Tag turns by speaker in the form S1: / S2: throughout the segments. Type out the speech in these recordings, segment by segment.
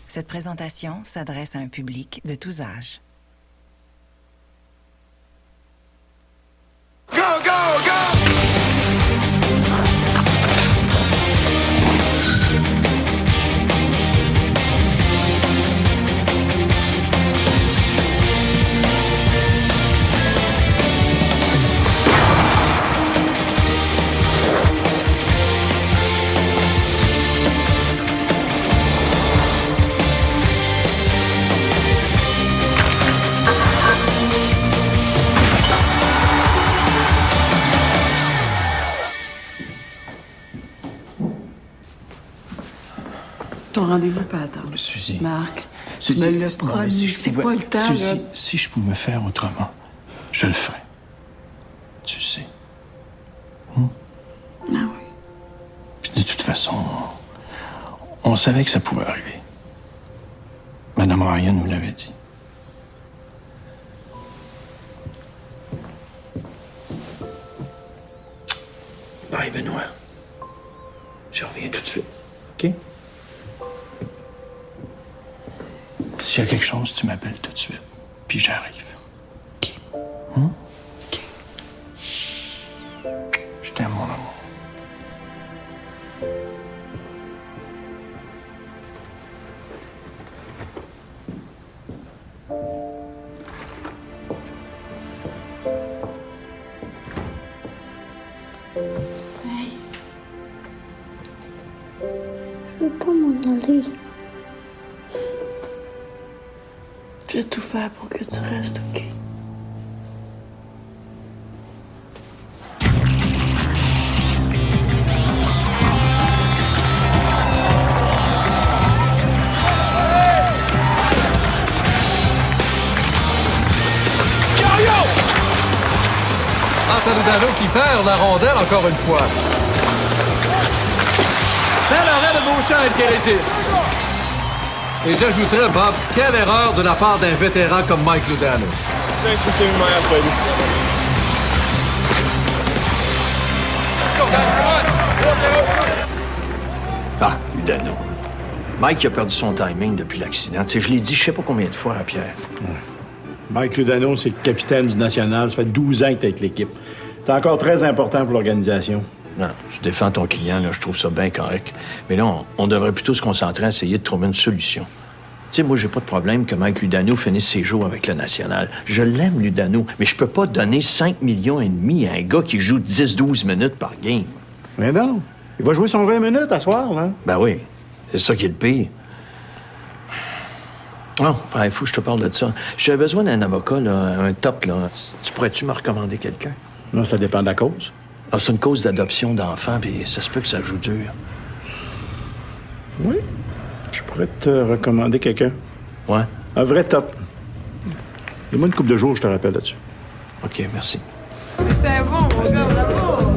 S1: Cette présentation s'adresse à un public de tous âges.
S2: Go, go, go!
S3: Ton rendez-vous peut attendre.
S4: Suzy.
S3: Marc,
S4: Suzy,
S3: tu me l'as
S4: non, mais
S3: promis,
S4: si je
S3: c'est
S4: pouvais-
S3: pas le temps,
S4: Suzy,
S3: là.
S4: si je pouvais faire autrement, je le ferais. Tu sais.
S3: Ah oui.
S4: Puis de toute façon, on savait que ça pouvait arriver. Madame Ryan nous l'avait dit. Bye, Benoît. Je reviens tout de suite. OK? S'il y a quelque chose, tu m'appelles tout de suite. Puis j'arrive.
S3: OK. OK.
S4: Je t'aime, mon amour.
S5: Je veux pas m'en aller.
S3: Je vais tout faire pour que tu restes, OK?
S6: Ah, Lugano qui perd la rondelle encore une fois. Bel arrêt de Beauchamp et de Kérétis. Et j'ajouterais, Bob, quelle erreur de la part d'un vétéran comme Mike Lugano.
S2: Thanks for saving my ass, baby.
S4: Ah, Udano. Mike a perdu son timing depuis l'accident. Tu sais, je l'ai dit je sais pas combien de fois à Pierre.
S7: Mike Ludano, c'est le capitaine du National. Ça fait 12 ans que t'es avec l'équipe. T'es encore très important pour l'organisation.
S4: Non, je défends ton client, là, je trouve ça bien correct. Mais là, on devrait plutôt se concentrer à essayer de trouver une solution. Tu sais, moi, j'ai pas de problème que Mike Ludano finisse ses jours avec le National. Je l'aime, Ludano, mais je peux pas donner 5,5 millions à un gars qui joue 10-12 minutes par game.
S7: Mais non, il va jouer son 20 minutes à soir, là.
S4: Ben oui, c'est ça qui est le pire. Non, il faut que je te parle de ça. J'avais besoin d'un avocat, là, un top, là. Tu pourrais-tu me recommander quelqu'un?
S7: Non, ça dépend de la cause.
S4: Ah, c'est une cause d'adoption d'enfants, puis ça se peut que ça joue dur.
S7: Oui, je pourrais te recommander quelqu'un.
S4: Ouais?
S7: Un vrai top. Donne-moi une couple de jours, je te rappelle là-dessus.
S4: OK, merci.
S3: C'est bon, mon gars, bravo!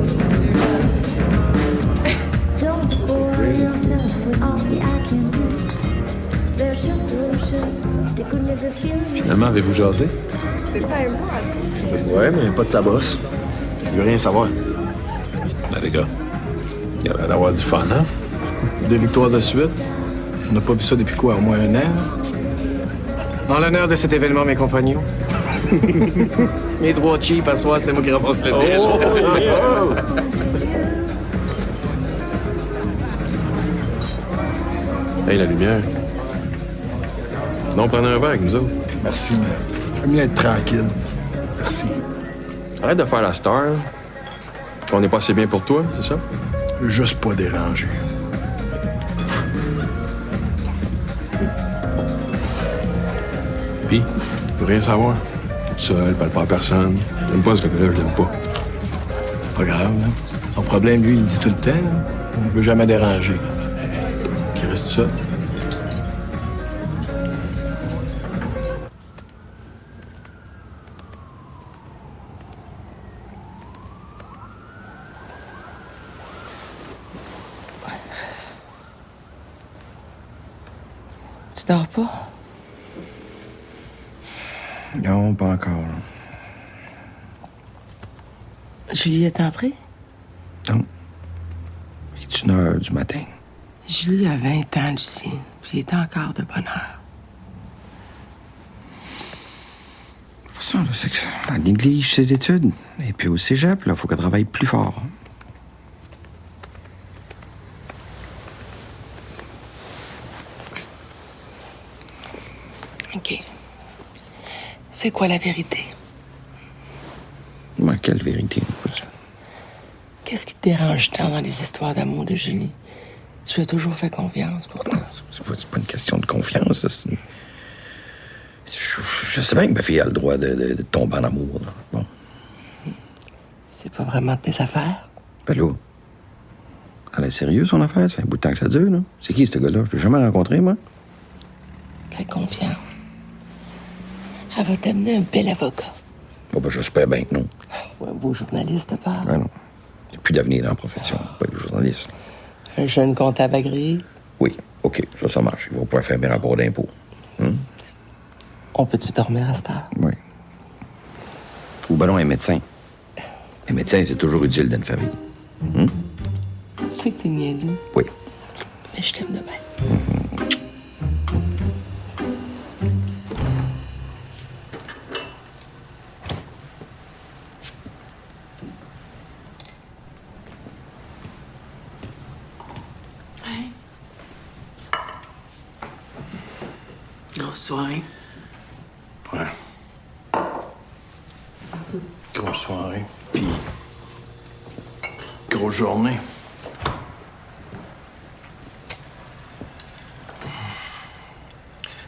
S5: Don't bore yourself with all the I can do. There's just solutions. They could never feel me.
S6: Finalement, avez-vous jasé?
S3: C'est pas moi,
S7: Ouais, mais pas de sa bosse. Je veux rien savoir.
S6: Ben, les gars, il y a l'air d'avoir du fun, hein? 2 victoires de suite. On n'a pas vu ça depuis quoi, au moins un an? En l'honneur de cet événement, mes compagnons. Mes droits cheap à soir, c'est moi qui ramasse le deal. Hey, la lumière. Non, prenez un verre avec nous autres.
S8: Merci, mais j'aime mieux être tranquille. Merci.
S6: Arrête de faire la star. On n'est pas assez bien pour toi, c'est ça?
S8: Juste pas déranger.
S6: Puis, je veux rien savoir. Tout seul, parle pas à personne. J'aime pas ce gars-là, je l'aime pas. Pas grave, là. Son problème, lui, il dit tout le temps, là. Il veut jamais déranger. Qui reste ça?
S3: Tu dors pas?
S8: Non, pas encore.
S3: Julie est entrée?
S8: Non. Il est 1 heure du matin.
S3: Julie a 20 ans, Lucie, puis il est encore de bonne heure.
S9: Ça, là, c'est que elle néglige ses études. Et puis au cégep, il faut qu'elle travaille plus fort.
S3: OK. C'est quoi la vérité?
S9: Mais quelle vérité?
S3: Qu'est-ce qui te dérange tant dans les histoires d'amour de Julie? Tu lui as toujours fait confiance, pourtant.
S9: C'est pas une question de confiance, ça. Je sais bien que ma fille a le droit de tomber en amour. Là. Bon.
S3: C'est pas vraiment de tes affaires?
S9: Ben là, elle est sérieuse, son affaire? Ça fait un bout de temps que ça dure, là. C'est qui, ce gars-là? Je l'ai jamais rencontré, moi.
S3: La confiance. Elle va t'amener un bel avocat.
S9: Bon, ben, j'espère bien que non.
S3: Ou un beau journaliste, pas.
S9: Ben non. Il n'y a plus d'avenir dans la profession, pas le journaliste.
S3: Un jeune comptable agréé.
S9: Oui, OK, ça marche. Il va pouvoir faire mes rapports d'impôts.
S3: On peut-tu dormir à cette heure?
S9: Oui. Ou ben non, un médecin. Un médecin, c'est toujours utile dans une famille.
S3: Tu sais que t'es niaiseux.
S9: Oui.
S3: Mais je t'aime de même. Grosse soirée.
S4: Ouais. Grosse soirée. Puis. Grosse journée.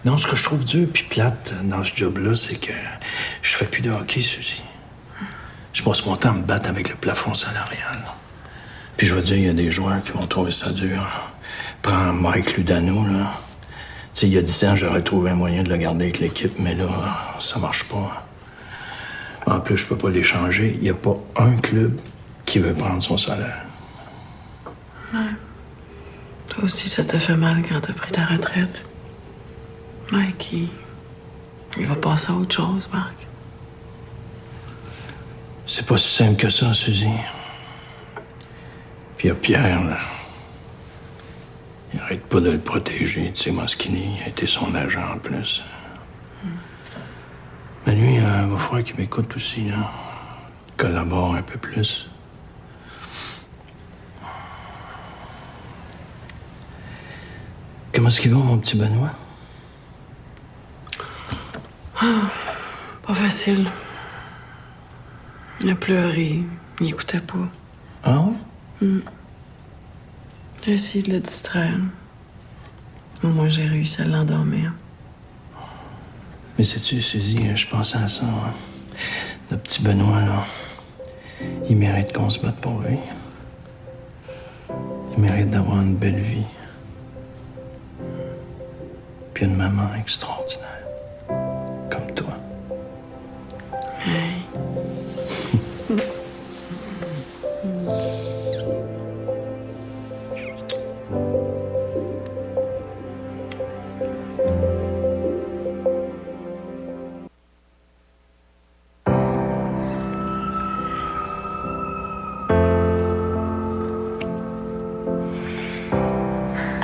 S4: Non, ce que je trouve dur puis plate dans ce job-là, c'est que je fais plus de hockey, Suzy. Je passe mon temps à me battre avec le plafond salarial. Puis je veux dire, il y a des joueurs qui vont trouver ça dur. Prends Mike Ludano, là. Tu sais, il y a 10 ans, j'aurais trouvé un moyen de le garder avec l'équipe, mais là, ça marche pas. En plus, je peux pas l'échanger. Il y a pas un club qui veut prendre son salaire.
S3: Ouais. Toi aussi, ça t'a fait mal quand t'as pris ta retraite. Mike, il va passer à autre chose, Marc.
S4: C'est pas si simple que ça, Suzy. Puis il y a Pierre, là. Il arrête pas de le protéger, tu sais, Moschini a été son agent en plus. Mais lui, il va falloir qu'il m'écoute aussi, là. Collabore un peu plus. Comment est-ce qu'il va, mon petit Benoît?
S3: Pas facile. Il a pleuré. Il écoutait pas.
S4: Ah ouais?
S3: J'ai essayé de le distraire. Au moins, j'ai réussi à l'endormir.
S4: Mais sais-tu, Suzy, je pensais à ça. Hein. Le petit Benoît, là, il mérite qu'on se batte pour lui. Il mérite d'avoir une belle vie. Puis une maman extraordinaire. Comme toi.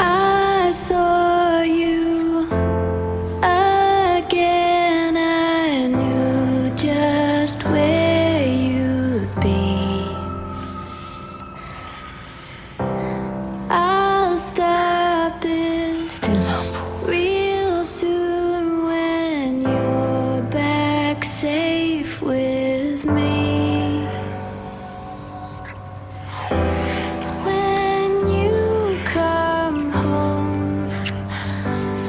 S5: I saw you again. I knew just where you'd be. I'll stop this real soon when you're back safe with me. When you come home,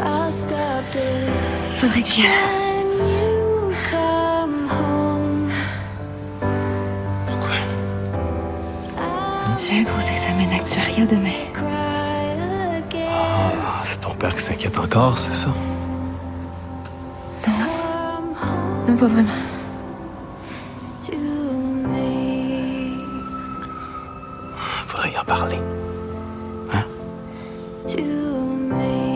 S5: I'll stop this.
S1: Faudrait que j'y aille.
S5: When you come home,
S4: Pourquoi?
S1: J'ai un gros examen d'actuariat demain.
S5: cry again.
S6: Ah, c'est ton père qui s'inquiète encore, c'est ça?
S1: Non, pas vraiment.
S5: To me,
S6: Faudrait y en parler. Hein?
S5: to me.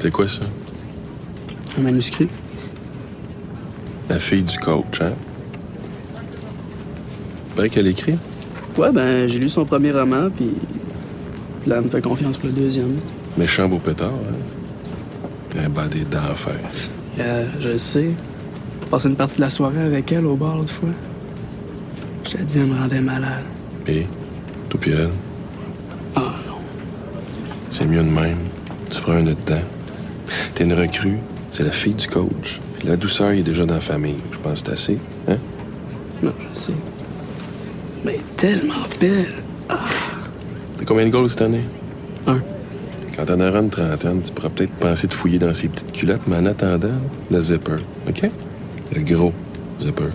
S2: C'est quoi ça?
S3: Un manuscrit.
S2: La fille du coach, hein? Paraît qu'elle écrit.
S3: Ouais, ben, j'ai lu son premier roman, puis là, elle me fait confiance pour le deuxième.
S2: Méchant beau pétard, hein? Un badé d'enfer.
S3: Je le sais. J'ai passé une partie de la soirée avec elle au bar l'autre fois. Je t'ai dit, elle me rendait malade.
S2: Pis, tout pis elle.
S3: Ah non.
S2: C'est mieux de même. Tu feras un nœud dedans. T'es une recrue, c'est la fille du coach. Puis la douceur est déjà dans la famille. Je pense que c'est assez, hein?
S3: Non, je sais. Mais tellement belle.
S2: T'as combien de goals cette année?
S3: 1.
S2: Quand t'en auras une trentaine, tu pourras peut-être penser de fouiller dans ses petites culottes, mais en attendant, le zipper, OK? Le gros zipper.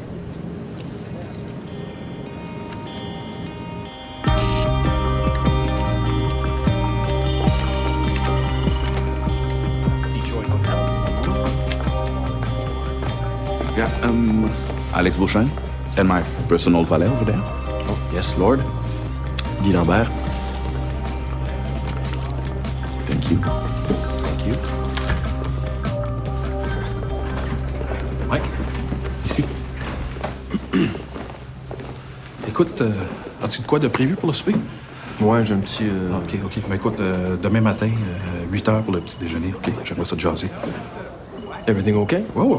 S10: Yeah, Alex Beauchamp and my personal valet over there.
S6: Oh, yes, Lord. Guy Lambert.
S10: Thank you.
S6: Thank you. Mike, ici. Écoute, as-tu de quoi de prévu pour le souper?
S11: Ouais, j'ai un petit...
S10: OK. Ben écoute, demain matin, 8 h pour le petit déjeuner, OK? J'aimerais ça te jaser.
S11: Everything OK?
S10: Ouais.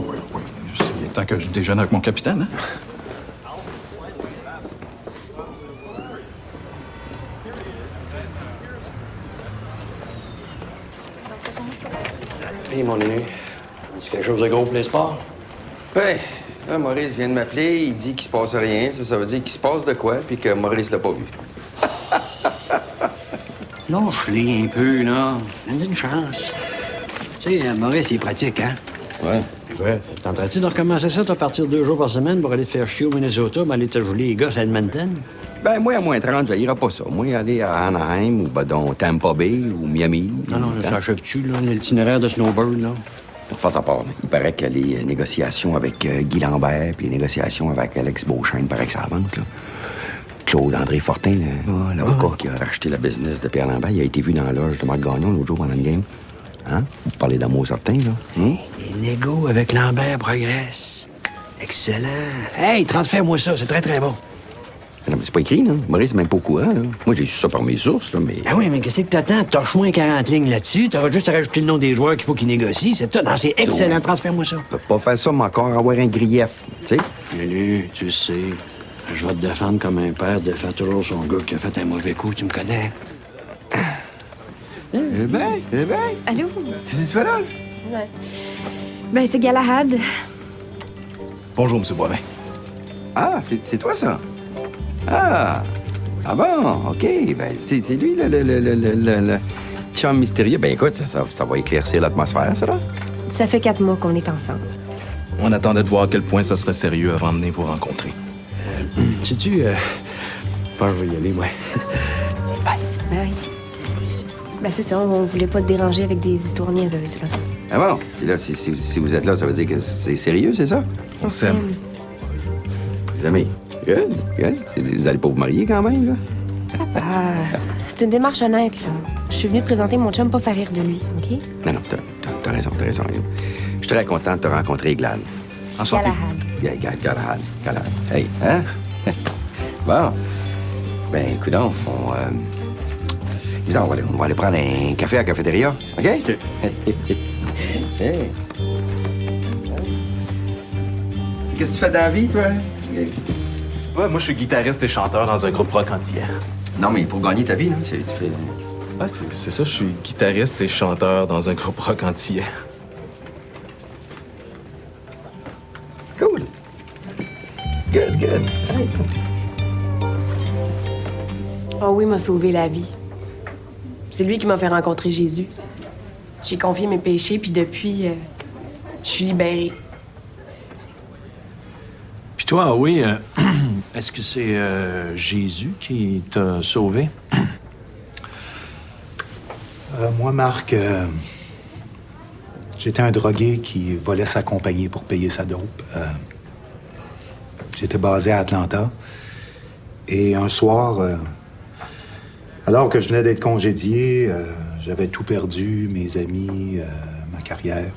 S10: Il est temps que je déjeune avec mon capitaine, hein?
S12: Hey, mon aîné, as-tu quelque chose de gros pour les sports?
S9: Ouais. Là, Maurice vient de m'appeler, il dit qu'il se passe rien. Ça veut dire qu'il se passe de quoi, puis que Maurice l'a pas vu.
S12: Lâche-les un peu, là. Donne-lui une chance. Tu sais, Maurice, il est pratique, hein?
S9: Ouais.
S12: Ouais. Tenterais-tu de recommencer ça, à partir 2 jours par semaine pour aller te faire chier au Minnesota, mais aller te geler les gosses à Edmonton?
S9: Ben, moi, à moins 30, j'haïrai pas ça. Moi, aller à Anaheim ou, ben, donc, Tampa Bay ou Miami.
S12: Non, ça achève-tu, là, l'itinéraire de Snowbird, là?
S9: Face à part, là, il paraît que les négociations avec Guy Lambert puis les négociations avec Alex Beauchamp, il paraît que ça avance, là. Claude-André Fortin, l'avocat qui a racheté la business de Pierre Lambert, il a été vu dans la loge de Marc Gagnon l'autre jour pendant une game. Hein? Vous parlez d'amour certain, là?
S12: Les négos avec Lambert progressent. Excellent. Hey, transfère-moi ça, c'est très, très bon.
S9: Non, mais c'est pas écrit, là. Maurice n'est même pas au courant, là. Moi, j'ai su ça par mes sources, là, mais...
S12: Ah oui, mais qu'est-ce que t'attends? Torche moins 40 lignes là-dessus. T'auras juste à rajouter le nom des joueurs qu'il faut qu'ils négocient. C'est ça. Non, c'est excellent. Transfère-moi ça.
S9: Je peux pas faire ça, mais encore avoir un grief, tu sais?
S12: Lulu, tu sais, je vais te défendre comme un père défend toujours son gars qui a fait un mauvais coup. Tu me connais.
S9: Eh bien.
S13: Allô?
S9: Qu'est-ce que tu fais là?
S13: Ouais. Ben, c'est Galahad.
S10: Bonjour, M. Boivin.
S9: Ah, c'est toi, ça? Ah bon, OK. Ben, c'est lui, le chum mystérieux. Ben, écoute, ça va éclaircir l'atmosphère, ça, là?
S13: Ça fait 4 mois qu'on est ensemble.
S6: On attendait de voir à quel point ça serait sérieux avant de venir vous rencontrer.
S12: Sais-tu, je pense que je vais y aller, moi. Bye.
S13: Bye. Ben, c'est ça, on voulait pas te déranger avec des histoires niaiseuses, là.
S9: Ah bon? Et là, si vous êtes là, ça veut dire que c'est sérieux, c'est ça?
S6: On s'aime.
S9: Vous aimez? Good. Vous allez pas vous marier quand même, là?
S13: Papa, c'est une démarche honnête, là. Je suis venue te présenter mon chum, pas faire rire de lui, OK?
S9: Non, t'as raison. Je suis très content de te rencontrer, Glad.
S13: Enchanté.
S9: Galahad. Hey, hein? Bon. Ben, écoutons, on va aller prendre un café à la cafétéria, OK? Hey. Qu'est-ce que tu fais dans la vie, toi?
S6: Ouais, moi, je suis guitariste et chanteur dans un groupe rock entier.
S9: Non, mais pour gagner ta vie, là, tu fais...
S6: Ouais, c'est ça, je suis guitariste et chanteur dans un groupe rock entier.
S9: Cool. Good. Hey.
S13: Oh oui, il m'a sauvé la vie. C'est lui qui m'a fait rencontrer Jésus. J'ai confié mes péchés, puis depuis, je suis libérée.
S4: Puis toi, oui, est-ce que c'est Jésus qui t'a sauvé?
S14: Moi, Marc, j'étais un drogué qui volait sa compagnie pour payer sa dope. J'étais basé à Atlanta. Et un soir, alors que je venais d'être congédié, j'avais tout perdu, mes amis, carrière.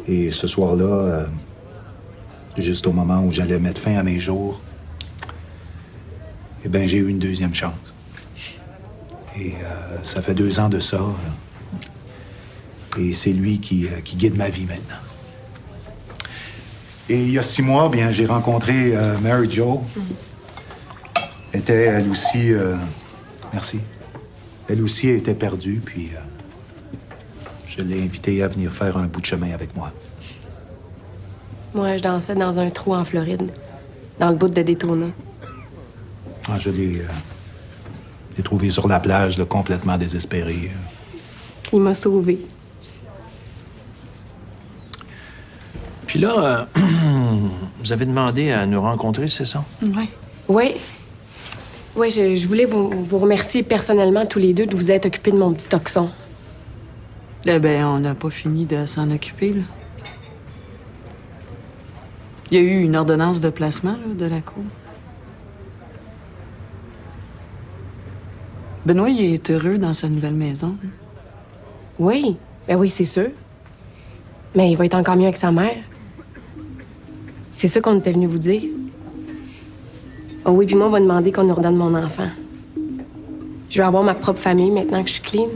S14: Et ce soir-là, juste au moment où j'allais mettre fin à mes jours, eh bien, j'ai eu une deuxième chance. Et ça fait 2 ans de ça. Et c'est lui qui guide ma vie maintenant. Et il y a 6 mois, bien, j'ai rencontré Mary Jo. Était, elle aussi... merci. Elle aussi était perdue, puis je l'ai invitée à venir faire un bout de chemin avec moi.
S13: Moi, je dansais dans un trou en Floride, dans le bout de Daytona.
S14: Ah, je l'ai trouvé sur la plage, là, complètement désespéré.
S13: Il m'a sauvée.
S4: Puis là, vous avez demandé à nous rencontrer, c'est ça?
S13: Oui. Oui. Oui, je voulais vous remercier personnellement tous les deux de vous être occupés de mon petit toxon.
S3: Eh bien, on n'a pas fini de s'en occuper, là. Il y a eu une ordonnance de placement, là, de la cour. Benoît, il est heureux dans sa nouvelle maison.
S13: Oui. Ben oui, c'est sûr. Mais il va être encore mieux avec sa mère. C'est ça qu'on était venu vous dire. Oh oui, puis moi, on va demander qu'on nous redonne mon enfant. Je vais avoir ma propre famille maintenant que je suis clean.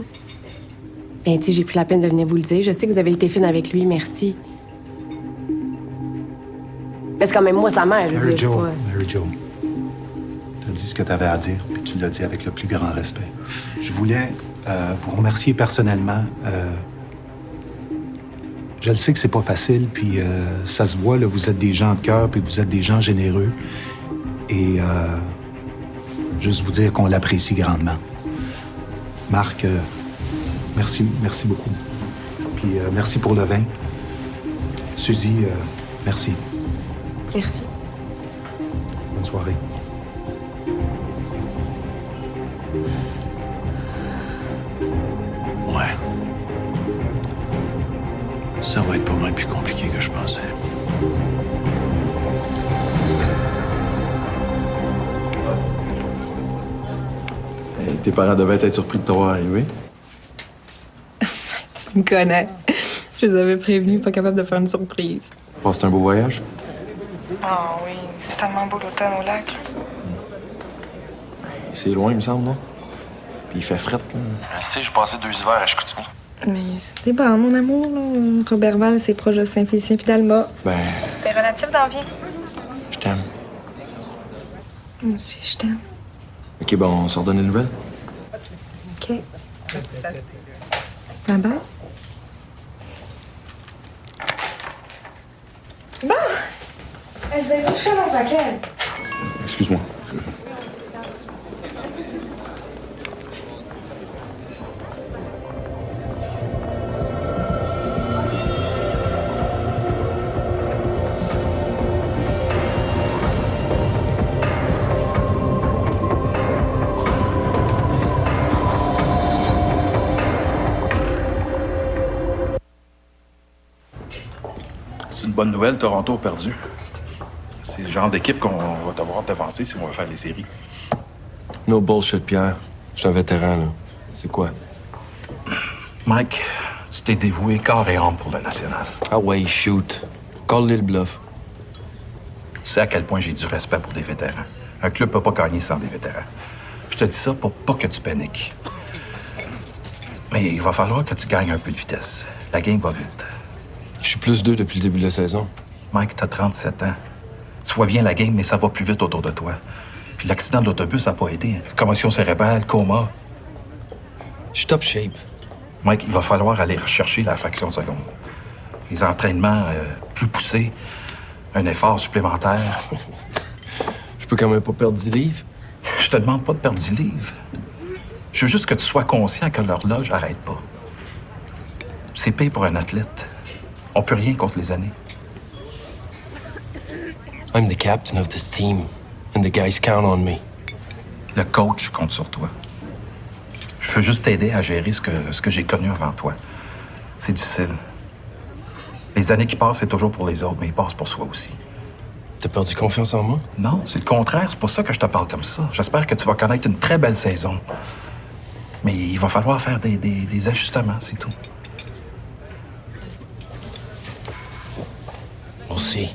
S13: Ben, tu sais, j'ai pris la peine de venir vous le dire. Je sais que vous avez été fine avec lui, merci. Mais c'est quand même moi, sa mère, je veux
S14: Mary
S13: dire.
S14: Jo,
S13: pas-
S14: Mary Jo, t'as dit ce que t'avais à dire, puis tu l'as dit avec le plus grand respect. Je voulais vous remercier personnellement. Je le sais que c'est pas facile, puis ça se voit, là, vous êtes des gens de cœur, puis vous êtes des gens généreux. Et juste vous dire qu'on l'apprécie grandement. Marc, merci beaucoup. Puis merci pour le vin. Suzy, merci.
S13: Merci.
S14: Bonne soirée.
S4: Ouais. Ça va être pas mal plus compliqué que je pensais.
S11: Tes parents devaient être surpris de te voir arriver.
S15: Tu me connais. Je les avais prévenus, pas capable de faire une surprise.
S11: Passé un beau voyage?
S15: Ah oui, c'est tellement beau l'automne au lac.
S11: C'est loin, il me semble, non? Puis il fait fret, là.
S16: Tu sais, j'ai passé 2 hivers à Chicoutimi.
S15: Mais c'était bon, mon amour, là. Robertval, c'est proche de Saint-Félicien puis d'Alma.
S11: Ben,
S15: C'est relatif dans la vie.
S11: je t'aime.
S15: Moi aussi, je t'aime.
S11: OK, bon, on s'en redonne des nouvelles?
S15: OK. Bye-bye. Bon! Vous avez touché mon paquet.
S10: Excuse-moi.
S16: C'est une bonne nouvelle, Toronto a perdu. C'est le genre d'équipe qu'on va devoir devancer si on veut faire les séries.
S11: No bullshit, Pierre. Je suis un vétéran, là. C'est quoi?
S16: Mike, tu t'es dévoué corps et âme pour le national.
S11: Ah ouais, shoot. Call-le le bluff.
S16: Tu sais à quel point j'ai du respect pour des vétérans. Un club peut pas gagner sans des vétérans. Je te dis ça pour pas que tu paniques. Mais il va falloir que tu gagnes un peu de vitesse. La game va vite.
S11: Je suis plus 2 depuis le début de la saison.
S16: Mike, t'as 37 ans. Tu vois bien la game, mais ça va plus vite autour de toi. Puis l'accident de l'autobus n'a pas aidé. Commotion cérébrale, coma.
S11: Je suis top shape.
S16: Mike, il va falloir aller rechercher la fraction de seconde. Les entraînements plus poussés, un effort supplémentaire.
S11: Je peux quand même pas perdre 10 livres.
S16: Je te demande pas de perdre 10 livres. Je veux juste que tu sois conscient que l'horloge n'arrête pas. C'est payé pour un athlète. On peut rien contre les années.
S11: I'm the captain of this team, and the guys count on me.
S16: Le coach compte sur toi. Je veux juste t'aider à gérer ce que j'ai connu avant toi. C'est difficile. Les années qui passent, c'est toujours pour les autres, mais ils passent pour soi aussi.
S11: T'as perdu confiance en moi?
S16: Non, c'est le contraire. C'est pour ça que je te parle comme ça. J'espère que tu vas connaître une très belle saison. Mais il va falloir faire des ajustements, c'est tout.
S4: raccourci.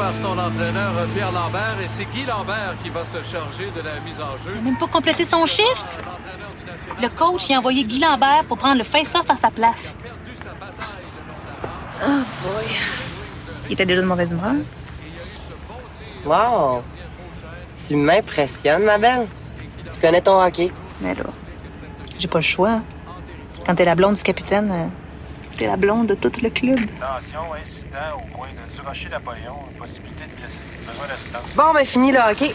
S17: par son entraîneur Pierre Lambert et c'est Guy Lambert qui va se charger de la mise en jeu.
S18: Il n'a même pas complété son shift. Le coach y a envoyé Guy Lambert pour prendre le face-off à sa place.
S15: Oh boy.
S19: Il était déjà de mauvaise humeur.
S20: Wow! Tu m'impressionnes, ma belle. Tu connais ton hockey.
S19: Mais là, j'ai pas le choix. Quand t'es la blonde du capitaine, t'es la blonde de tout le club.
S21: Attention, incident au coin de Durocher Napoléon. Possibilité de blesser. Besoin d'assistance.
S20: Bon, ben fini le hockey.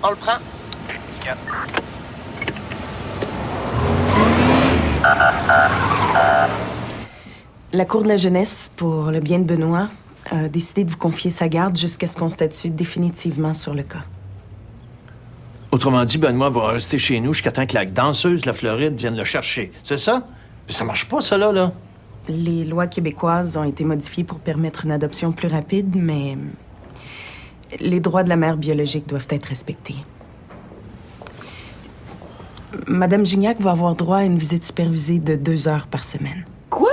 S20: On le prend.
S21: 4.
S22: La Cour de la jeunesse, pour le bien de Benoît, a décidé de vous confier sa garde jusqu'à ce qu'on statue définitivement sur le cas.
S4: Autrement dit, Benoît va rester chez nous jusqu'à temps que la danseuse de la Floride vienne le chercher. C'est ça? Mais ça marche pas, ça, là.
S22: Les lois québécoises ont été modifiées pour permettre une adoption plus rapide, mais les droits de la mère biologique doivent être respectés. Madame Gignac va avoir droit à une visite supervisée de 2 heures par semaine.
S4: Quoi?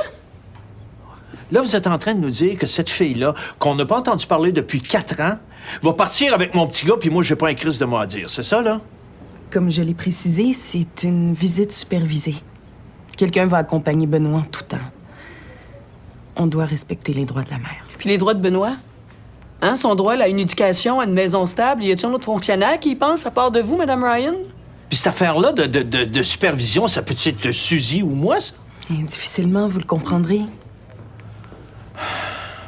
S4: Là, vous êtes en train de nous dire que cette fille-là, qu'on n'a pas entendu parler depuis 4 ans, va partir avec mon petit gars, puis moi, j'ai pas un crise de mot à dire. C'est ça, là?
S22: Comme je l'ai précisé, c'est une visite supervisée. Quelqu'un va accompagner Benoît en tout temps. On doit respecter les droits de la mère.
S23: Puis les droits de Benoît? Hein, son droit à une éducation, à une maison stable, y a-t-il un autre fonctionnaire qui y pense à part de vous, Madame Ryan?
S4: Puis cette affaire-là de supervision, ça peut être Suzy ou moi, ça?
S22: Difficilement, vous le comprendrez.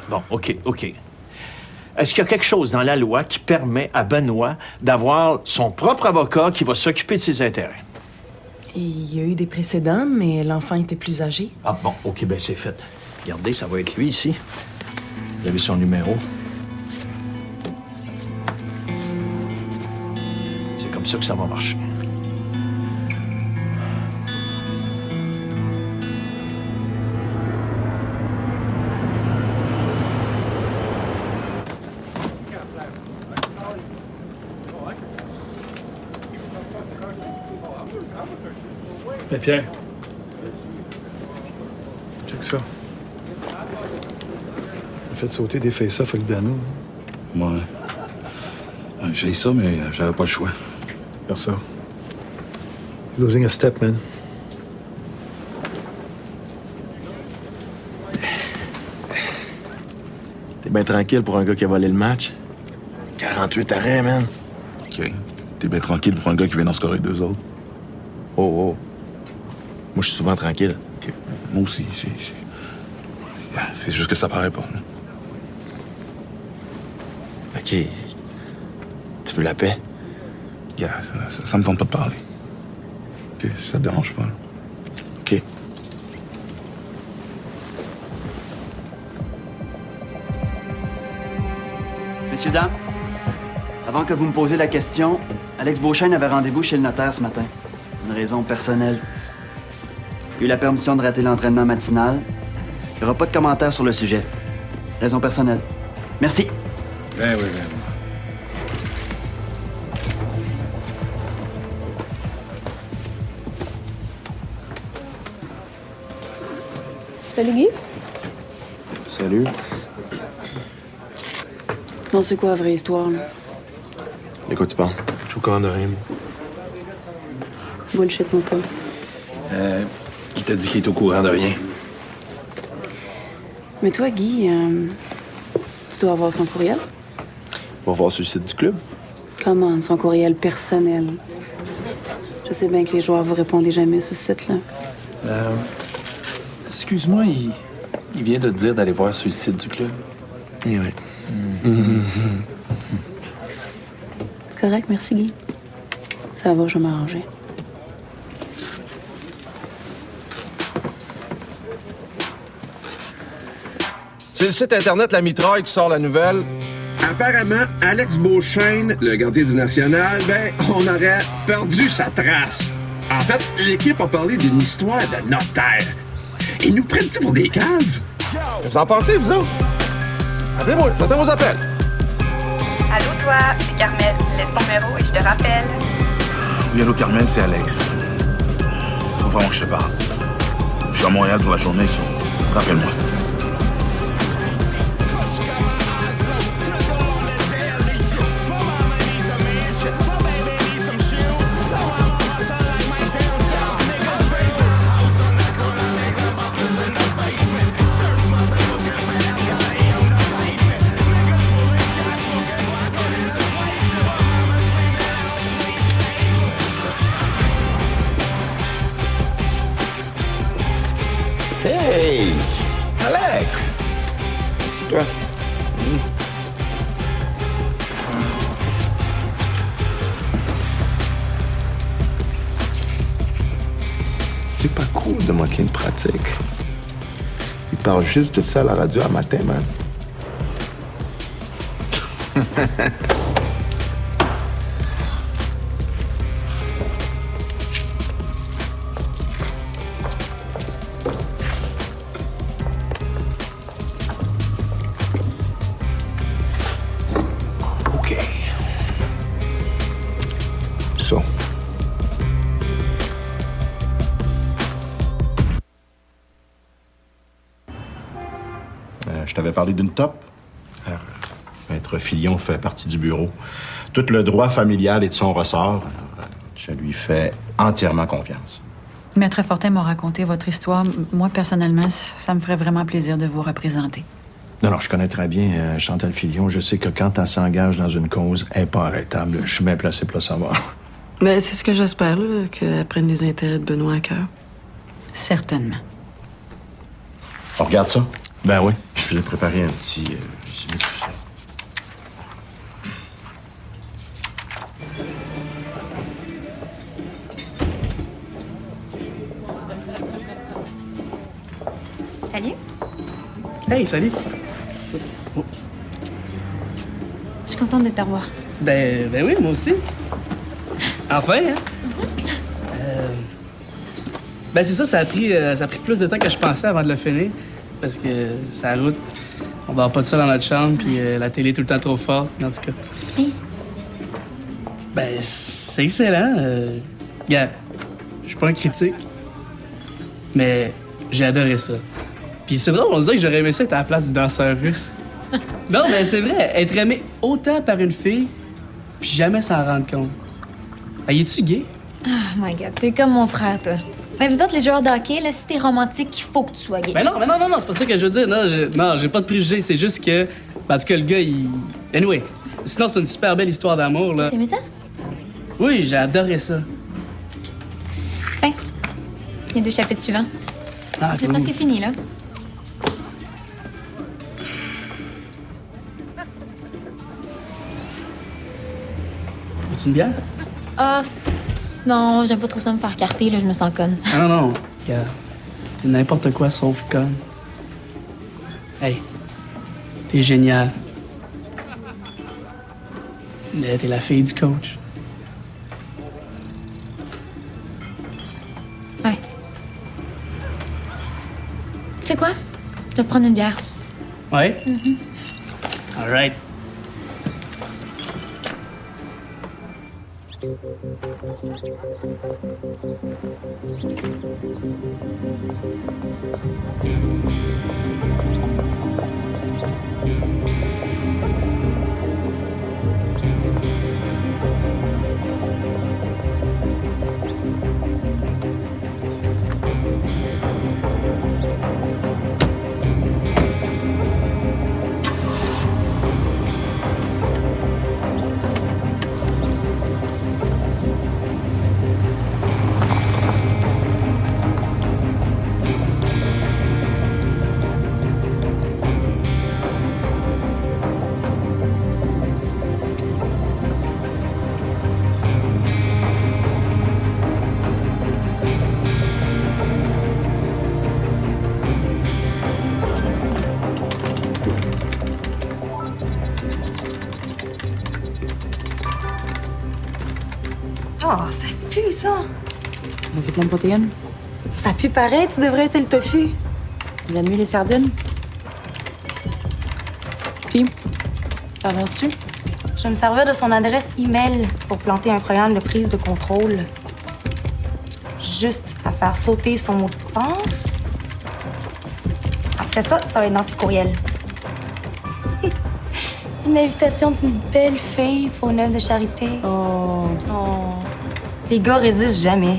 S4: Bon, OK. Est-ce qu'il y a quelque chose dans la loi qui permet à Benoît d'avoir son propre avocat qui va s'occuper de ses intérêts?
S22: Il y a eu des précédents, mais l'enfant était plus âgé.
S4: Ah bon, OK, ben c'est fait. Regardez, ça va être lui ici. Vous avez son numéro. C'est comme ça que ça va marcher.
S6: Hey Pierre. Check ça. T'as fait sauter des face-off à Ludano.
S10: Ouais. J'ai ça, mais j'avais pas le choix.
S6: Faire ça. He's losing a step, man.
S11: T'es bien tranquille pour un gars qui a volé le match. 48 arrêts, man.
S10: OK. T'es bien tranquille pour un gars qui vient d'en scorer 2 autres.
S11: Oh. Moi, je suis souvent tranquille.
S10: OK. Moi aussi, c'est juste que ça paraît pas. Là.
S11: OK. Tu veux la paix?
S10: Yeah, ça me tente pas de parler. OK, si ça te dérange pas. Là.
S11: OK.
S24: Messieurs, dames, avant que vous me posiez la question, Alex Beauchesne avait rendez-vous chez le notaire ce matin. Une raison personnelle. Il a eu la permission de rater l'entraînement matinal. Il n'y aura pas de commentaires sur le sujet. Raison personnelle. Merci.
S10: Ben oui.
S13: Salut, Guy.
S11: Salut.
S3: Non, c'est quoi la vraie histoire, là?
S11: De quoi tu parles? Je suis au courant de rien.
S3: Bullshit, mon pote.
S11: Qui t'a dit qu'il est au courant de rien?
S3: Mais toi, Guy, tu dois avoir son courriel?
S11: On va voir sur le site du club.
S3: Come on, son courriel personnel. Je sais bien que les joueurs vous répondez jamais sur ce site-là.
S11: Excuse-moi, il vient de te dire d'aller voir sur le site du club.
S2: Eh oui.
S3: C'est correct, merci Guy. Ça va, je vais m'arranger.
S1: C'est le site Internet La Mitraille qui sort la nouvelle.
S5: Apparemment, Alex Beauchesne, le gardien du National, on aurait perdu sa trace. En fait, l'équipe a parlé d'une histoire de notaire. Ils nous prennent-ils pour des caves?
S1: Vous en pensez, vous autres? Appelez-moi, j'attends vos appels.
S7: Allô, toi, c'est Carmel. Laisse ton numéro et je te rappelle.
S10: Oui, allô, Carmel, c'est Alex. Faut vraiment que je te parle. Je suis à Montréal pour la journée, so rappelle-moi, s'il te plaît.
S5: Hey! Alex! C'est toi.
S2: C'est pas cool de manquer une pratique. Il parle juste de ça à la radio à matin, man. OK. So.
S10: Je t'avais parlé d'une top. Alors, Maître Filion fait partie du bureau. Tout le droit familial est de son ressort. Alors, je lui fais entièrement confiance.
S8: Maître Fortin m'a raconté votre histoire. Moi, personnellement, ça me ferait vraiment plaisir de vous représenter.
S4: Non, je connais très bien Chantal Filion. Je sais que quand elle s'engage dans une cause, elle n'est pas arrêtable. Je suis bien placé pour le savoir.
S3: Mais c'est ce que j'espère, là, qu'elle prenne les intérêts de Benoît à cœur.
S8: Certainement.
S10: On regarde ça?
S4: Ben oui.
S10: Je vous ai préparé un petit résumé de tout ça.
S7: Salut.
S25: Hey, salut.
S7: Je suis contente de te revoir.
S25: Ben oui, moi aussi. Enfin, hein? Ben c'est ça, ça a pris plus de temps que je pensais avant de le finir. Parce que ça route. On dort pas de ça dans notre chambre, puis la télé est tout le temps trop forte, en tout cas.
S7: Puis?
S25: Ben, c'est excellent. Regarde, je suis pas un critique, mais j'ai adoré ça. Puis c'est drôle, on dirait que j'aurais aimé ça être à la place du danseur russe. Non, mais c'est vrai, être aimé autant par une fille, puis jamais s'en rendre compte. Ah, es-tu gay?
S7: Oh my God, t'es comme mon frère, toi. Ben, vous autres, les joueurs de hockey, là, si t'es romantique, il faut que tu sois gay.
S25: Ben non, c'est pas ça que je veux dire. Non, j'ai pas de préjugés. C'est juste que, en tout cas, le gars, il... Anyway, sinon, c'est une super belle histoire d'amour, là.
S7: T'as aimé ça?
S25: Oui, j'ai adoré ça.
S7: Tiens, les 2 chapitres suivants.
S25: Ah,
S7: C'est
S25: cool.
S7: presque fini, là.
S25: Veux-tu une bière?
S7: Ah, non, j'aime pas trop ça me faire carter, là, je me sens conne.
S25: Ah non, regarde. T'es n'importe quoi sauf conne. Hey, t'es génial. Mais t'es la fille du coach.
S7: Ouais. Tu sais quoi? Je vais prendre une bière.
S25: Ouais? All right.
S19: Oh, ça pue, ça.
S8: Mais c'est plein de protéines.
S19: Ça pue pareil, tu devrais essayer le tofu.
S8: J'aime mieux les sardines. Puis, t'avances-tu?
S19: Je vais me servir de son adresse email pour planter un programme de prise de contrôle. Juste à faire sauter son mot de passe. Après ça, ça va être dans ses courriels. Une invitation d'une belle fille pour une œuvre de charité.
S8: Oh.
S19: Les gars résistent jamais.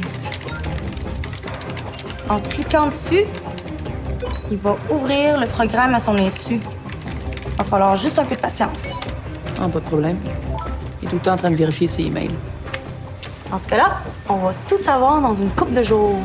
S19: En cliquant dessus, il va ouvrir le programme à son insu. Va falloir juste un peu de patience.
S8: Ah, pas de problème. Il est tout le temps en train de vérifier ses emails.
S19: Dans ce cas-là, on va tout savoir dans une couple de jours.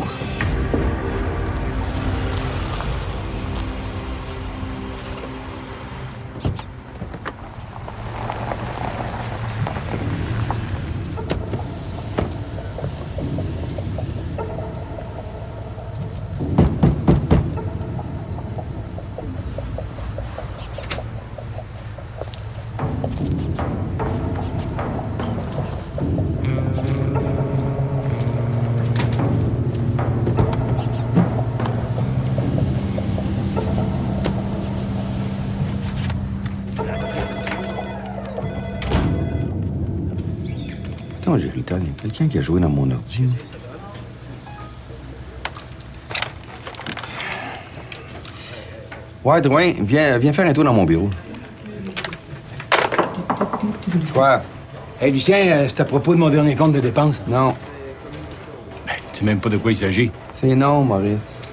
S9: Attends, Jérital, il y a quelqu'un qui a joué dans mon ordi. Ouais, Drouin, viens faire un tour dans mon bureau. Quoi?
S12: Hey, Lucien, c'est à propos de mon dernier compte de dépenses?
S9: Non.
S12: Ben, tu sais même pas de quoi il s'agit.
S9: C'est non, Maurice.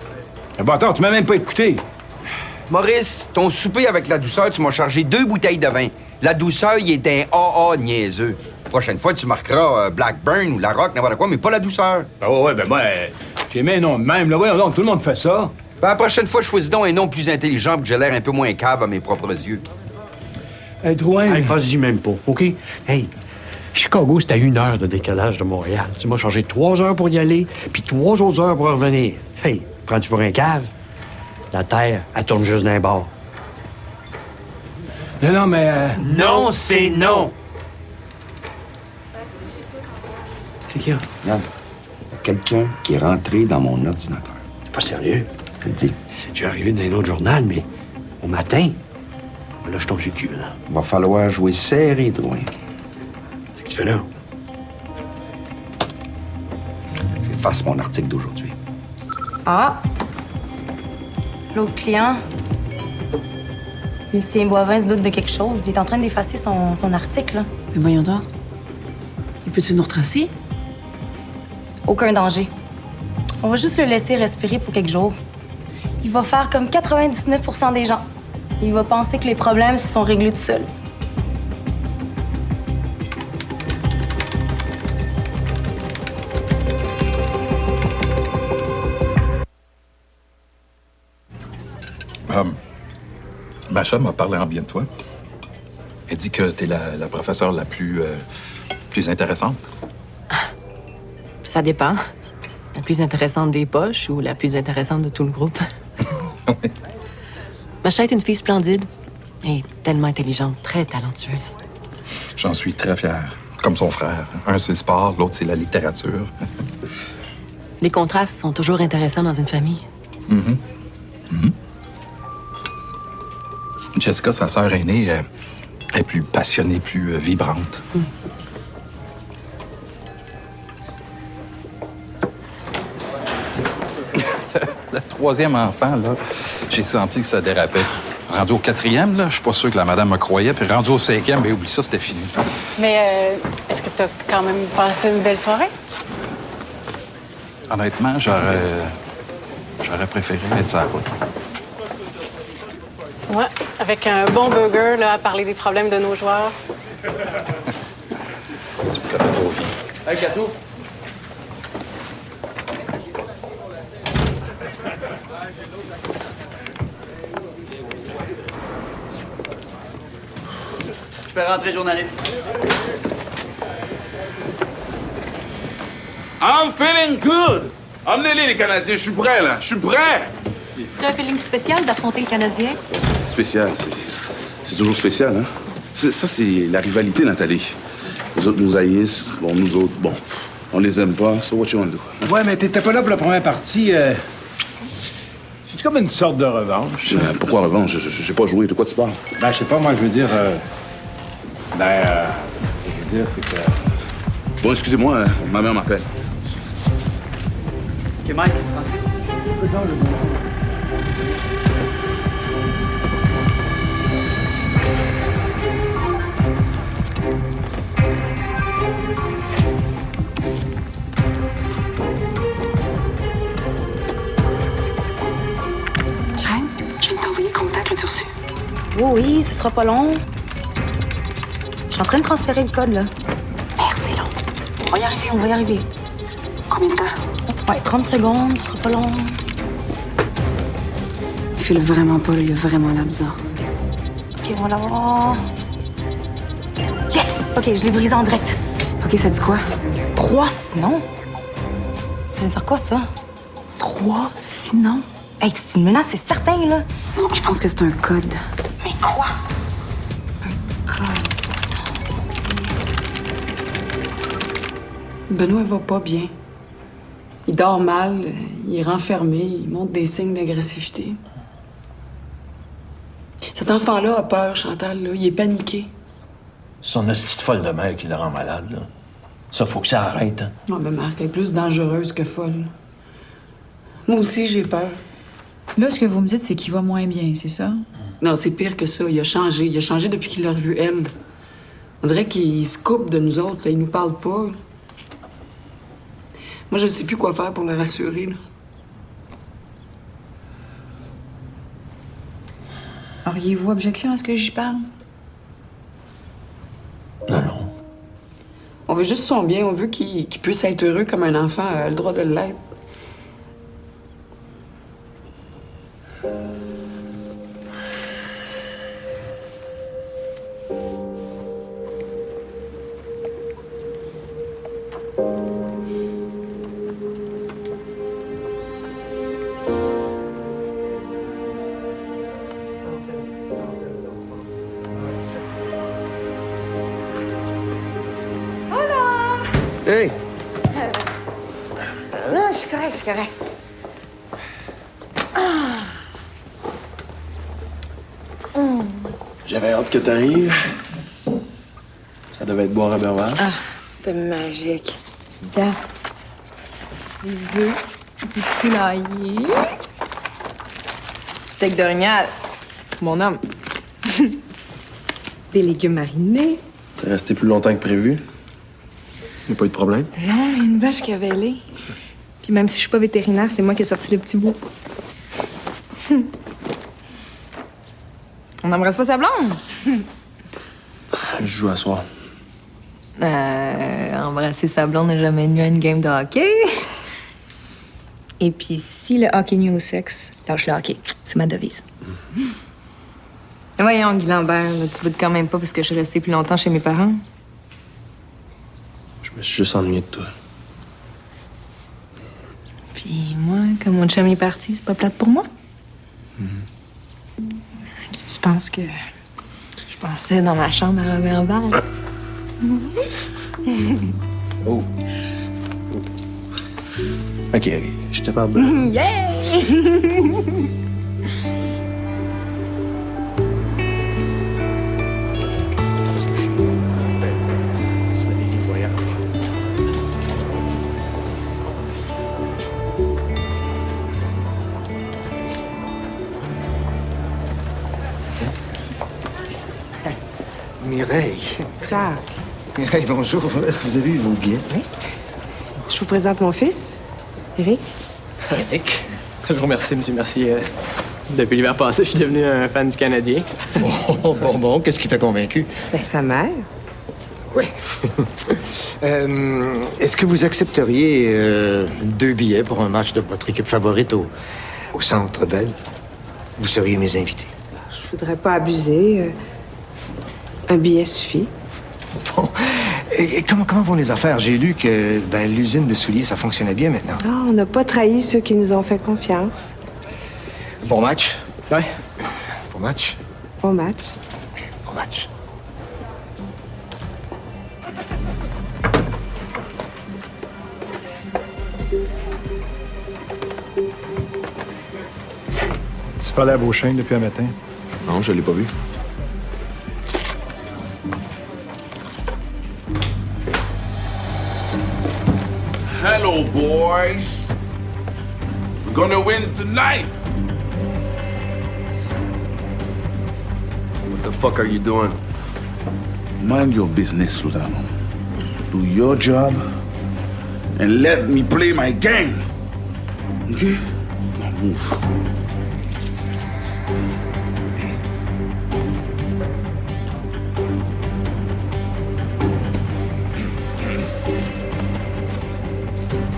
S12: Bon, attends, tu m'as même pas écouté.
S9: Maurice, ton souper avec la douceur, tu m'as chargé 2 bouteilles de vin. La douceur, il est un AA niaiseux. Prochaine fois, tu marqueras Blackburn ou La Rock, n'importe quoi, mais pas la douceur.
S12: Ah ouais, ben moi, j'ai mis un nom de même, là. Ouais, donc, tout le monde fait ça.
S9: Ben, la prochaine fois, choisis donc un nom plus intelligent pour que j'ai l'air un peu moins cave à mes propres yeux.
S12: Hey, Drouin.
S14: Hey, passe-y même pas, OK? Hey, Chicago, c'est à 1 heure de décalage de Montréal. Tu m'as changé 3 heures pour y aller, puis 3 autres heures pour revenir. Hey, prends-tu pour un cave? La Terre, elle tourne juste d'un bord.
S12: Non, mais...
S9: Non, c'est non!
S12: C'est qui, là?
S9: Regarde, il y a quelqu'un qui est rentré dans mon ordinateur.
S14: T'es pas sérieux?
S9: Je te le dis.
S14: C'est déjà arrivé dans un autre journal, mais au matin, là, je tombe sur le cul, là.
S9: Il va falloir jouer serré, Drouin.
S14: Qu'est-ce que tu fais là?
S9: J'efface mon article d'aujourd'hui.
S19: Ah! L'autre client, Lucien Boivin, se doute de quelque chose. Il est en train d'effacer son article, là.
S8: Mais voyons donc. Il peut-tu nous retracer?
S19: Aucun danger. On va juste le laisser respirer pour quelques jours. Il va faire comme 99% des gens. Il va penser que les problèmes se sont réglés tout seuls.
S16: Macha m'a parlé en bien de toi. Elle dit que t'es la professeure la plus intéressante.
S17: Ça dépend. La plus intéressante des poches ou la plus intéressante de tout le groupe. Macha est une fille splendide et tellement intelligente, très talentueuse.
S16: J'en suis très fier. Comme son frère. Un, c'est le sport, l'autre, c'est la littérature.
S17: Les contrastes sont toujours intéressants dans une famille.
S16: Mm-hmm. Mm-hmm. Jessica, sa sœur aînée, est plus passionnée, plus vibrante.
S17: Mm.
S16: Le 3e enfant, là, j'ai senti que ça dérapait. Rendu au 4e, là, je suis pas sûr que la madame me croyait. Puis rendu au 5e, ben oublie ça, c'était fini.
S26: Mais est-ce que t'as quand même passé une belle soirée?
S16: Honnêtement, j'aurais préféré être sur la route.
S26: Ouais, avec un bon burger, là, à parler des problèmes de nos joueurs.
S16: Tu me connais trop bien.
S12: Hey, Katou.
S24: Je fais rentrer journaliste.
S27: I'm feeling good! Emmenez-les, les Canadiens, je suis prêt, là. Je suis prêt!
S17: C'est un feeling spécial d'affronter le Canadien?
S27: Spécial, c'est toujours spécial, hein? Ça, c'est la rivalité, Nathalie. Les autres nous haïssent, bon, nous autres, bon. On les aime pas, so what you want to do?
S12: Ouais, mais t'étais pas là pour la première partie. C'est comme une sorte de revanche.
S27: Pourquoi revanche? J'ai pas joué. De quoi tu parles?
S12: Ben, je sais pas, moi, je veux dire... ce que je veux dire, c'est que...
S27: Bon, excusez-moi, ma mère m'appelle.
S24: OK, Mike, Francis.
S6: Jane, je viens de t'envoyer le contact, l'as-tu reçu?
S19: Oui, ce sera pas long. Je suis en train de transférer le code, là.
S6: Merde, c'est long.
S19: On va y arriver.
S6: Combien de temps?
S19: Ouais, 30 secondes, ce sera pas long.
S6: Il file vraiment pas, là. Il a vraiment l'air bizarre.
S19: OK, on va l'avoir. Yes! OK, je l'ai brisé en direct.
S6: OK, ça dit quoi?
S19: 3 sinon. Ça veut dire quoi, ça?
S6: 3 sinon?
S19: Hey, c'est une menace, c'est certain, là.
S6: Non, je pense que c'est un code.
S19: Mais quoi?
S3: Benoît va pas bien. Il dort mal, il est renfermé, il montre des signes d'agressivité. Cet enfant-là a peur, Chantal, là. Il est paniqué.
S4: Son hostie de folle de mère qui le rend malade, là. Ça, faut que ça arrête, hein.
S3: Non, ben Marc, elle est plus dangereuse que folle. Moi aussi, j'ai peur.
S8: Là, ce que vous me dites, c'est qu'il va moins bien, c'est ça?
S3: Non, c'est pire que ça. Il a changé. Il a changé depuis qu'il l'a revue, elle. On dirait qu'il se coupe de nous autres, là. Il nous parle pas. Là. Moi, je ne sais plus quoi faire pour le rassurer, là.
S8: Auriez-vous objection à ce que j'y parle?
S4: Non.
S3: On veut juste son bien. On veut qu'il puisse être heureux comme un enfant a le droit de l'être.
S1: Hey!
S6: Non, je suis correct.
S11: J'avais hâte que t'arrives. Ça devait être boire à Berval.
S6: Ah, c'était magique. Regarde. Les œufs, du poulailler, du steak d'orignal, mon homme. Des légumes marinés.
S11: T'es resté plus longtemps que prévu. Y'a pas eu de problème?
S6: Non, il y a une vache qui a avalé. Puis même si je suis pas vétérinaire, c'est moi qui ai sorti le petit bout. On n'embrasse pas sa blonde?
S11: Je joue à soir.
S6: Embrasser sa blonde n'a jamais nuit à une game de hockey. Et puis, si le hockey nuit au sexe, lâche le hockey. C'est ma devise. Mais voyons, Guy Lambert, là, tu veux quand même pas parce que je suis restée plus longtemps chez mes parents?
S11: Je me suis juste ennuyé de toi.
S6: Puis moi, comme mon chum est parti, c'est pas plate pour moi? Tu penses que je pensais dans ma chambre à Robert Ball?
S11: Oh. OK, je te parle de...
S6: Yeah!
S15: Mireille.
S13: Jacques.
S15: Mireille, bonjour. Est-ce que vous avez eu vos billets?
S13: Oui. Je vous présente mon fils, Eric.
S15: Eric.
S18: Je vous remercie, monsieur Mercier. Depuis l'hiver passé, je suis devenu un fan du Canadien.
S15: Bon, qu'est-ce qui t'a convaincu?
S13: Ben, sa mère.
S15: Oui. Est-ce que vous accepteriez 2 billets pour un match de votre équipe favorite au Centre Bell? Vous seriez mes invités.
S13: Je voudrais pas abuser. Un billet suffit.
S15: Bon. Et comment vont les affaires? J'ai lu que l'usine de souliers, ça fonctionnait bien maintenant.
S13: Non, on n'a pas trahi ceux qui nous ont fait confiance.
S15: Bon match?
S18: Ouais.
S15: Bon match?
S13: Bon match.
S15: Bon match.
S12: Tu parlais à Beauchesne depuis un matin?
S11: Non, je l'ai pas vu.
S27: Hello, boys. We're gonna win tonight.
S11: What the fuck are you doing?
S27: Mind your business, Ludano. Do your job and let me play my game. Okay? Now move.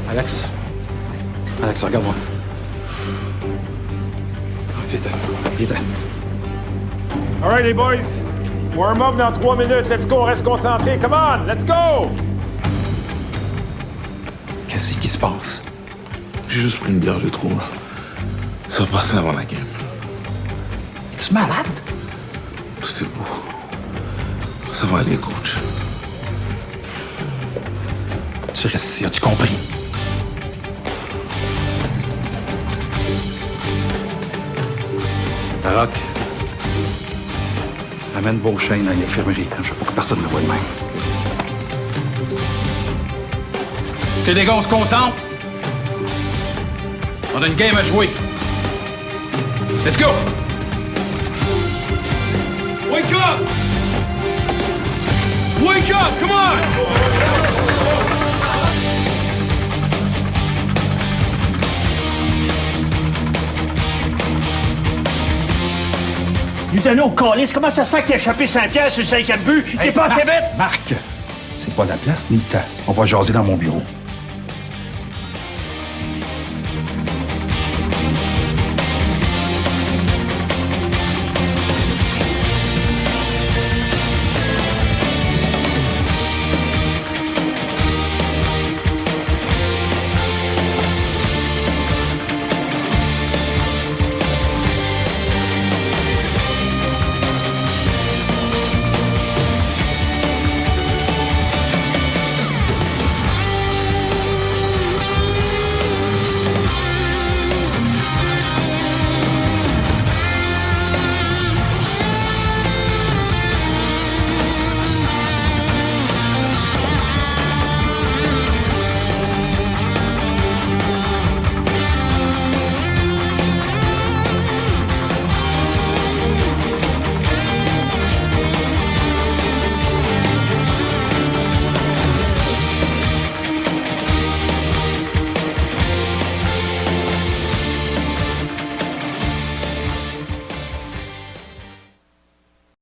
S16: Alex? Alex, regarde-moi. Viens.
S12: All right, les boys. Warm-up dans 3 minutes. Let's go, on reste concentrés. Come on, let's go!
S27: Qu'est-ce qui se passe? J'ai juste pris une bière de trop. Là. Ça va passer avant la game.
S16: Es-tu malade?
S27: C'est beau. Ça va aller, coach.
S16: Tu restes ici, as-tu compris? Rock, amène Beauchesne à l'infirmerie. Je veux pas que personne ne me voie de même. OK, les gars, on se concentre. On a une game à jouer. Let's go! Wake up! Wake up! Come on!
S14: Ludano, calice, comment ça se fait que t'as échappé Saint-Pierre sur le 5e but? T'es pas assez bête?
S16: Marc, c'est pas la place ni le temps. On va jaser dans mon bureau.